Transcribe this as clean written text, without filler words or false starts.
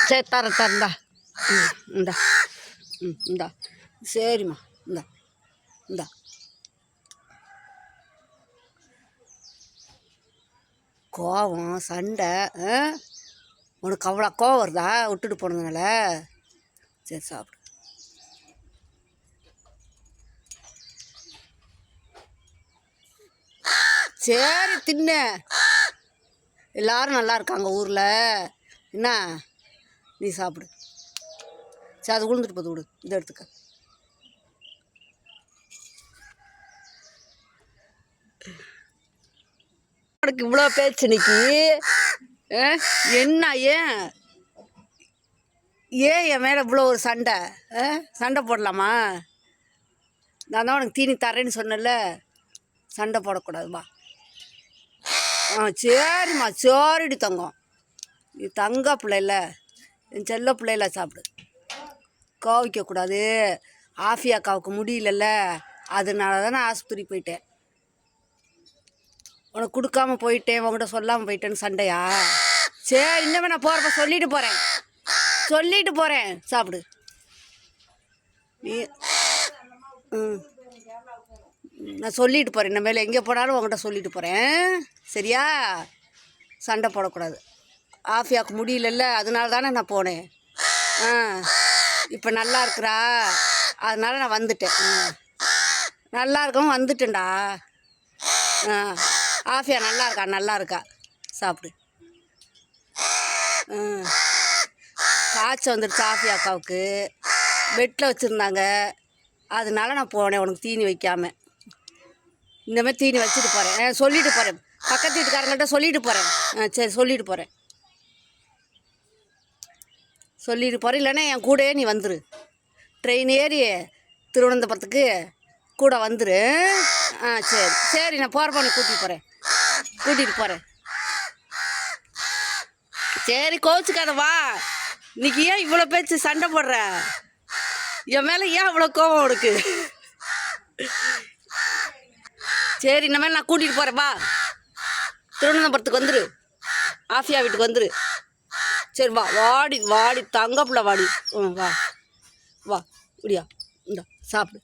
சரி தரேன்டா. இந்தா இந்தா சரிம்மா. இந்தா இந்தா கோவம் சண்டை உனக்கு அவ்வளோ கோவம் வருதா விட்டுட்டு போனதுனால? சரி சாப்பிடு. சரி தின்ன. எல்லாரும் நல்லா இருக்காங்க ஊரில். என்ன நீ சாப்பிடு. சரி அது உளுந்துட்டு போது விடு. இதை எடுத்துக்க. உனக்கு இவ்வளோ பேச்சு இன்னைக்கு என்ன? ஏன் என் மேலே இவ்வளோ ஒரு சண்டை? சண்டை போடலாமா? நான் தான் உனக்கு தீனி தரேன்னு சொன்னல, சண்டை போடக்கூடாதுமா. சரிம்மா சரிடி தங்கம். நீ தங்க பிள்ளைல, என் செல்ல பிள்ளைல சாப்பிடு. கோவிக்கக்கூடாது. ஆஃபியாக்காவுக்கு முடியலல்ல, அதனால தான் நான் ஆஸ்பத்திரி போயிட்டேன். உனக்கு கொடுக்காம போயிட்டேன், உங்கள்கிட்ட சொல்லாமல் போயிட்டேன்னு சண்டையா? சரி இன்னமே நான் போகிறப்ப சொல்லிட்டு போகிறேன். சாப்பிடு நீ. நான் சொல்லிட்டு போகிறேன். இனிமேல் எங்கே போனாலும் உங்கள்கிட்ட சொல்லிட்டு போகிறேன். சரியா? சண்டை போடக்கூடாது. ஆஃபியாவுக்கு முடியலல்ல, அதனால தானே நான் போனேன். இப்போ நல்லா இருக்கிறா, அதனால நான் வந்துட்டேன். நல்லா இருக்கவும் வந்துட்டேன்டா. ஆஃபியா நல்லா இருக்கா. சாப்பிடு. காய்ச்சல் வந்துடுச்சு ஆஃபியா அக்காவுக்கு. பெட்டில் வச்சுருந்தாங்க, அதனால நான் போனேன் உனக்கு தீனி வைக்காமல். இந்தமாதிரி தீனி வச்சுட்டு போகிறேன். சொல்லிட்டு போகிறேன். பக்கத்து வீட்டுக்காரங்கள்ட்ட சொல்லிட்டு போகிறேன். சரி சொல்லிட்டு போகிறேன். இல்லைன்னா என் கூடயே நீ வந்துரு. ட்ரெயின் ஏறி திருவனந்தபுரத்துக்கு கூட வந்துரு. சரி நான் போகிறப்ப உன்னை கூட்டிகிட்டு போகிறேன். சரி கோவிச்சுக்காத வா. இன்னைக்கு ஏன் இவ்வளோ பேச்சு சண்டை போடுற? என் மேலே ஏன் இவ்வளோ கோவம் உனக்கு? சரி இனிமேல் நான் கூட்டிகிட்டு போகிறேன். வா திருவனந்தபுரத்துக்கு வந்துரு. ஆஃபியா வீட்டுக்கு வந்துரு. சரி வா. வாடி தங்கப்பில் வாடி. வா முடியா. இந்தா சாப்பிடு.